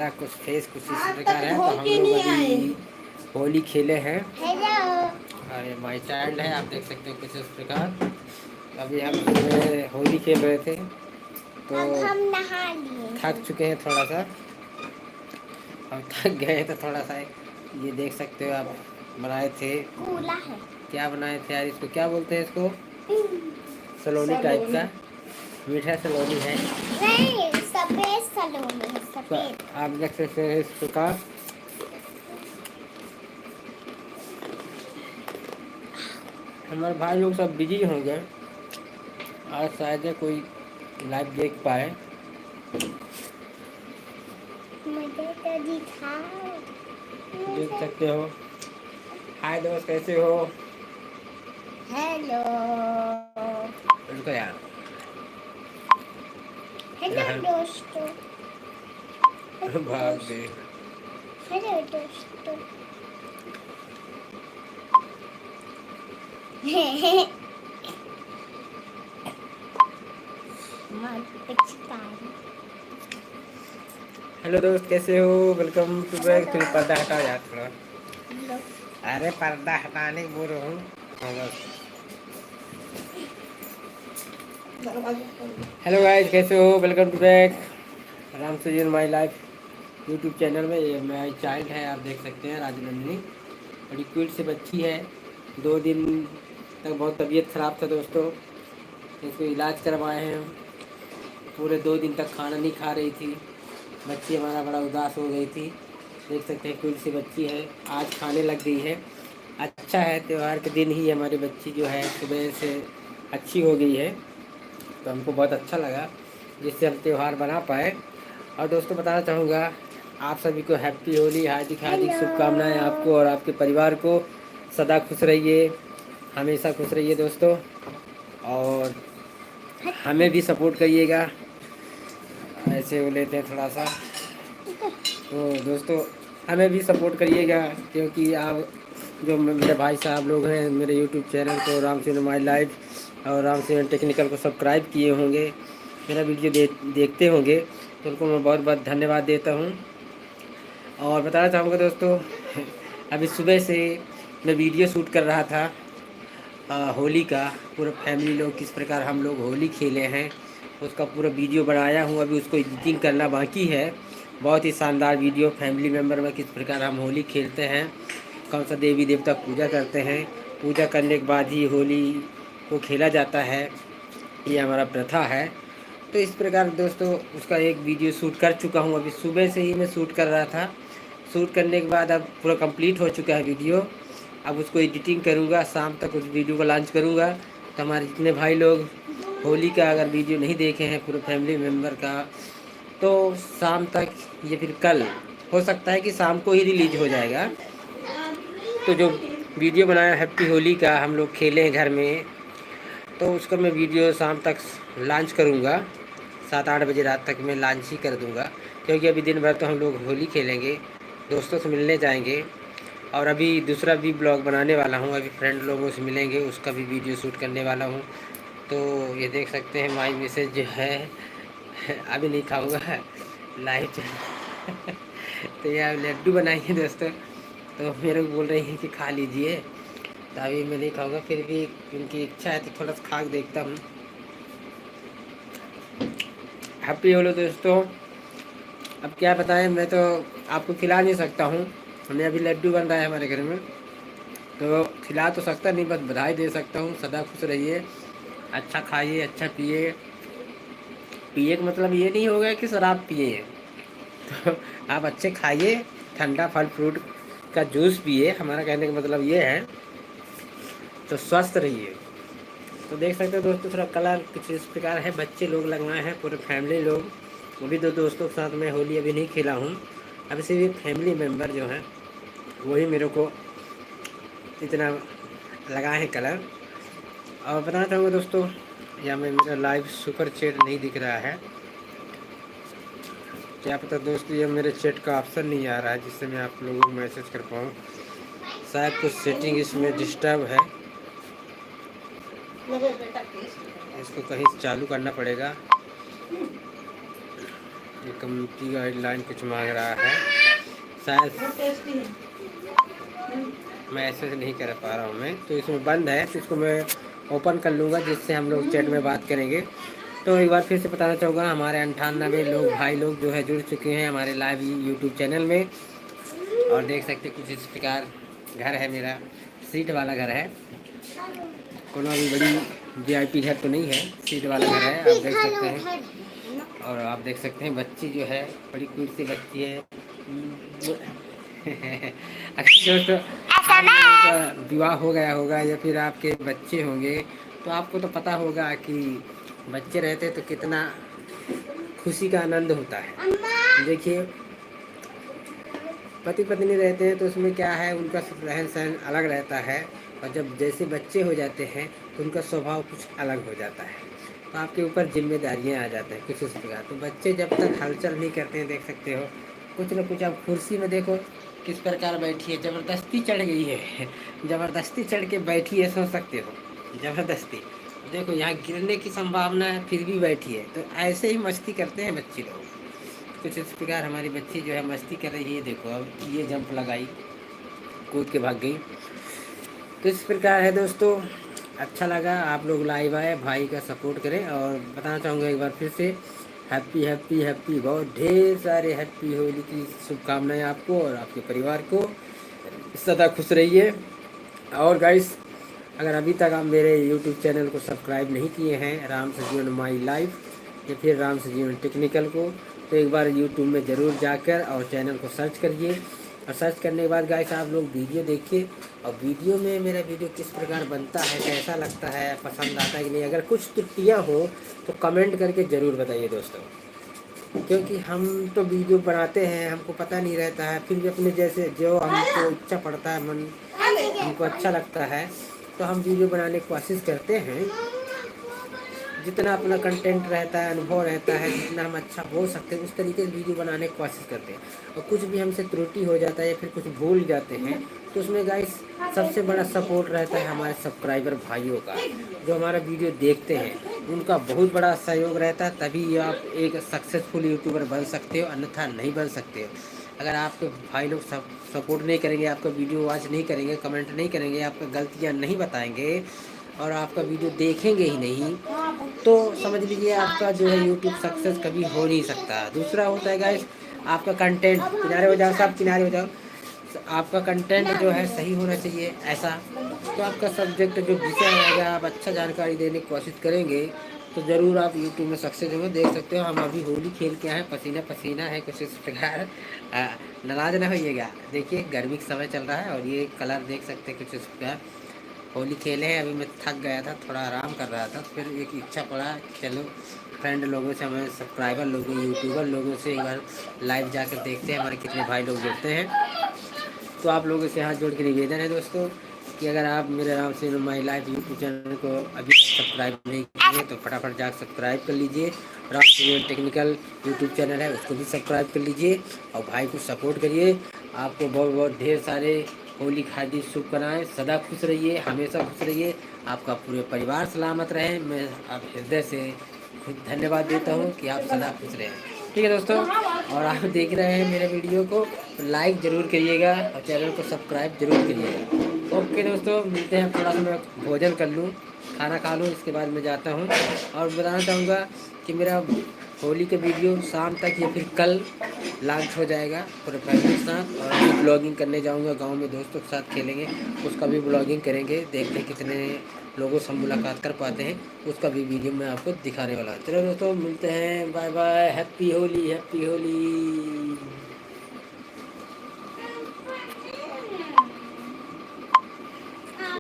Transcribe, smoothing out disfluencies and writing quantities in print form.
कुछ फेस कुछ इस प्रकार है। तो हम लोग अभी होली खेले हैं और ये माई चाइल्ड है, आप देख सकते हो कुछ इस प्रकार। अभी हम होली खेल रहे थे तो हम नहा लिए, थक चुके हैं थोड़ा सा। हम थक गए तो थोड़ा सा ये देख सकते हो आप बनाए थे। कूला है। क्या बनाए थे यार, इसको क्या बोलते हैं? इसको सलोनी टाइप का मीठा सलोनी है। नहीं, सफेद सलोनी है, तो सफेद। आप देख सकते हैं इस प्रकार। हमारे भाई लोग सब बिजी होंगे, आज शायद कोई लाइव देख पाए। मुझे तो दिखाओ। देख सकते हो। हाय दोस्त, कैसे हो? हेलो। रुको यार। हेलो दोस्तों। भाग दे। हेलो दोस्तों। हेलो दोस्त, कैसे हो? Welcome to back. फिर पर्दा हटा यार थोड़ा। अरे पर्दा हटाने बोल रहा हूँ। हेलो गाइस, कैसे हो? वेलकम टू बैक राम सुजीन माई लाइफ यूट्यूब चैनल में। ये माई चाइल्ड है, आप देख सकते हैं, राजनंदिनी। बड़ी क्यूट सी बच्ची है। 2 दिन तक बहुत तबीयत ख़राब था दोस्तों, इसको इलाज करवाए हैं। पूरे 2 दिन तक खाना नहीं खा रही थी बच्ची, हमारा बड़ा उदास हो गई थी। देख सकते हैं क्यूट सी बच्ची है, आज खाने लग गई है। अच्छा है, त्यौहार के दिन ही हमारी बच्ची जो है सुबह से अच्छी हो गई है, तो हमको बहुत अच्छा लगा जिससे हम त्यौहार बना पाए। और दोस्तों बताना चाहूँगा आप सभी को हैप्पी होली, हार्दिक हार्दिक शुभकामनाएं आपको और आपके परिवार को। सदा खुश रहिए, हमेशा खुश रहिए दोस्तों, और हमें भी सपोर्ट करिएगा। ऐसे वो लेते हैं थोड़ा सा, तो दोस्तों हमें भी सपोर्ट करिएगा, क्योंकि आप जो मेरे भाई साहब लोग हैं मेरे यूट्यूब चैनल को राम सिंह माई लाइफ और राम सिंह टेक्निकल को सब्सक्राइब किए होंगे, मेरा वीडियो देखते होंगे, तो उनको मैं बहुत बहुत धन्यवाद देता हूँ। और बताना चाहूँगा दोस्तों, अभी सुबह से मैं वीडियो शूट कर रहा था होली का। पूरा फैमिली लोग किस प्रकार हम लोग होली खेले हैं उसका पूरा वीडियो बनाया हूँ, अभी उसको एडिटिंग करना बाकी है। बहुत ही शानदार वीडियो, फैमिली मेम्बर में किस प्रकार हम होली खेलते हैं, कौन सा देवी देवता पूजा करते हैं, पूजा करने के बाद ही होली को खेला जाता है, ये हमारा प्रथा है। तो इस प्रकार दोस्तों उसका एक वीडियो शूट कर चुका हूँ, अभी सुबह से ही मैं शूट कर रहा था। शूट करने के बाद अब पूरा कंप्लीट हो चुका है वीडियो। अब उसको एडिटिंग करूँगा, शाम तक उस वीडियो को लॉन्च करूँगा। तो हमारे जितने भाई लोग होली का अगर वीडियो नहीं देखे हैं पूरे फैमिली मेम्बर का, तो शाम तक या फिर कल हो सकता है कि शाम को ही रिलीज हो जाएगा। तो जो वीडियो बनाया हैप्पी होली का, हम लोग खेले हैं घर में, तो उसका मैं वीडियो शाम तक लॉन्च करूँगा। 7-8 बजे रात तक मैं लॉन्च ही कर दूँगा, क्योंकि अभी दिन भर तो हम लोग होली खेलेंगे, दोस्तों से मिलने जाएंगे। और अभी दूसरा भी ब्लॉग बनाने वाला हूँ, अभी फ्रेंड लोगों से मिलेंगे, उसका भी वीडियो शूट करने वाला हूँ। तो ये देख सकते हैं माई मैसेज जो है अभी नहीं खाऊँगा, लाइट तो यार लड्डू बनाएंगे दोस्तों, तो मेरे को बोल रही हैं कि खा लीजिए, तो अभी मैं नहीं खाऊँगा, फिर भी उनकी इच्छा है तो थोड़ा सा खा के देखता हूँ। हैप्पी होली दोस्तों। अब क्या बताएं, मैं तो आपको खिला नहीं सकता हूँ, हमें अभी लड्डू बन रहा है हमारे घर में, तो खिला तो सकता नहीं, बस बधाई दे सकता हूँ। सदा खुश रहिए, अच्छा खाइए, अच्छा पिए। पिए का मतलब ये नहीं होगा कि शराब पिए, तो आप अच्छे खाइए, ठंडा फल फ्रूट का जूस पिए, हमारा कहने का मतलब ये है, तो स्वस्थ रहिए। तो देख सकते हो दोस्तों, थोड़ा कलर कुछ इस प्रकार है, बच्चे लोग लगवाए हैं, पूरे फैमिली लोग। वो भी दो दोस्तों के साथ मैं होली अभी नहीं खेला हूँ, अभी सिर्फ फैमिली मेम्बर जो हैं वही मेरे को इतना लगाए हैं कलर। और बताना चाहूँगा दोस्तों, यहाँ में मेरा लाइव सुपर चैट नहीं दिख रहा है, क्या पता दोस्तों ये मेरे चैट का ऑप्शन नहीं आ रहा है जिससे मैं आप लोगों को मैसेज कर पाऊँ, शायद कुछ सेटिंग इसमें डिस्टर्ब है, इसको कहीं से चालू करना पड़ेगा। ये कम्युनिटी गाइडलाइन कुछ मांग रहा है शायद, मैं ऐसे नहीं कर पा रहा हूँ मैं, तो इसमें बंद है, तो इसको मैं ओपन कर लूँगा जिससे हम लोग चैट में बात करेंगे। तो एक बार फिर से बताना चाहूँगा, हमारे 98 लोग भाई लोग जो है जुड़ चुके हैं हमारे लाइव यूट्यूब चैनल में। और देख सकते कुछ इस प्रकार घर है मेरा, सीट वाला घर है, कोनो भी बड़ी VIP घर तो नहीं है, सीट वाला घर है, आप देख सकते हैं। और आप देख सकते हैं बच्ची जो है बड़ी क्यूट सी बच्ची है। अच्छा दोस्तों, आप लोगों का विवाह हो गया होगा या फिर आपके बच्चे होंगे, तो आपको तो पता होगा कि बच्चे रहते तो कितना खुशी का आनंद होता है। देखिए पति पत्नी रहते हैं तो उसमें क्या है, उनका रहन सहन अलग रहता है, और जब जैसे बच्चे हो जाते हैं तो उनका स्वभाव कुछ अलग हो जाता है, तो आपके ऊपर जिम्मेदारियां आ जाते हैं कुछ इस प्रकार। तो बच्चे जब तक हलचल नहीं करते हैं, देख सकते हो कुछ न कुछ, आप कुर्सी में देखो किस प्रकार बैठी है, ज़बरदस्ती चढ़ गई है, ज़बरदस्ती चढ़ के बैठी है, सोच सकते हो, ज़बरदस्ती। देखो यहाँ गिरने की संभावना है फिर भी बैठी है, तो ऐसे ही मस्ती करते हैं बच्चे लोग। कुछ इस प्रकार हमारी बच्ची जो है मस्ती कर रही है, देखो अब ये जंप लगाई, कूद के भाग गई। तो इस प्रकार है दोस्तों, अच्छा लगा आप लोग लाइव आए, भाई का सपोर्ट करें। और बताना चाहूँगा एक बार फिर से, हैप्पी हैप्पी हैप्पी, बहुत ढेर सारे हैप्पी होली की शुभकामनाएं आपको और आपके परिवार को, सदा खुश रहिए। और गाइस, अगर अभी तक आप मेरे YouTube चैनल को सब्सक्राइब नहीं किए हैं, राम से जीवन माई लाइफ या फिर राम से जीवन टेक्निकल को, तो एक बार YouTube में ज़रूर जाकर और चैनल को सर्च करिए। और सर्च करने के बाद गाइस आप लोग वीडियो देखिए, और वीडियो में मेरा वीडियो किस प्रकार बनता है, कैसा लगता है, पसंद आता है कि नहीं, अगर कुछ त्रुटियाँ हो तो कमेंट करके ज़रूर बताइए दोस्तों, क्योंकि हम तो वीडियो बनाते हैं, हमको पता नहीं रहता है, फिर भी अपने जैसे जो हमको इच्छा पड़ता है, मन हमको अच्छा लगता है, तो हम वीडियो बनाने की कोशिश करते हैं। जितना अपना कंटेंट रहता है, अनुभव रहता है, जितना हम अच्छा बोल सकते हैं उस तरीके से वीडियो बनाने की कोशिश करते हैं। और कुछ भी हमसे त्रुटि हो जाता है या फिर कुछ भूल जाते हैं, तो उसमें गाइस सबसे बड़ा सपोर्ट रहता है हमारे सब्सक्राइबर भाइयों का, जो हमारा वीडियो देखते हैं, उनका बहुत बड़ा सहयोग रहता है, तभी आप एक सक्सेसफुल यूट्यूबर बन सकते हो, अन्यथा नहीं बन सकते हो। अगर आपके भाई लोग सपोर्ट नहीं करेंगे, आपका वीडियो वॉच नहीं करेंगे, कमेंट नहीं करेंगे, आपका गलतियाँ नहीं बताएंगे और आपका वीडियो देखेंगे ही नहीं, तो समझ लीजिए आपका जो है यूट्यूब सक्सेस कभी हो नहीं सकता। दूसरा होता है गाइस, आपका कंटेंट, किनारे हो जाओ सब, किनारे हो जाओ, आपका कंटेंट जो है सही होना चाहिए ऐसा, तो आपका सब्जेक्ट जो विषय रहेगा, आप अच्छा जानकारी देने की कोशिश करेंगे तो ज़रूर आप यूट्यूब में सक्सेस होंगे। देख सकते हो हम अभी होली खेल के आए, पसीना पसीना है कुछ इस प्रकार, नाराज ना होइएगा। देखिए गर्मी का समय चल रहा है और ये कलर देख सकते हैं कुछ इस प्रकार। होली खेले हैं, अभी मैं थक गया था, थोड़ा आराम कर रहा था, फिर एक इच्छा पड़ा चलो फ्रेंड लोगों से, हमारे सब्सक्राइबर लोगों, यूट्यूबर लोगों से एक बार लाइव जाकर देखते हैं हमारे कितने भाई लोग जुड़ते हैं। तो आप लोगों से हाथ जोड़ के निवेदन है दोस्तों कि अगर आप मेरे राम से माई लाइफ यूट्यूब चैनल को अभी तक सब्सक्राइब नहीं किए तो फटाफट जाकर सब्सक्राइब कर लीजिए। राम से टेक्निकल यूट्यूब चैनल है, उसको भी सब्सक्राइब कर लीजिए और भाई को सपोर्ट करिए। आपको बहुत बहुत ढेर सारे होली हार्दिक शुभकामनाएं, सदा खुश रहिए, हमेशा खुश रहिए, आपका पूरे परिवार सलामत रहे। मैं आप हृदय से धन्यवाद देता हूँ कि आप सदा खुश रहें। ठीक है दोस्तों, और आप देख रहे हैं मेरे वीडियो को तो लाइक ज़रूर करिएगा और चैनल को सब्सक्राइब जरूर करिएगा। ओके दोस्तों, मिलते हैं, थोड़ा सा मैं भोजन कर लूँ, खाना खा लूँ, इसके बाद मैं जाता हूँ। और बताना चाहूँगा कि मेरा होली का वीडियो शाम तक या फिर कल लॉन्च हो जाएगा पूरे फैमिली के साथ। और अभी ब्लॉगिंग करने जाऊँगा गांव में, दोस्तों के साथ खेलेंगे, उसका भी ब्लॉगिंग करेंगे, देखते हैं कितने लोगों से हम मुलाकात कर पाते हैं, उसका भी वीडियो मैं आपको दिखाने वाला हूँ। चलो दोस्तों मिलते हैं, bye bye, happy Holi, happy Holi.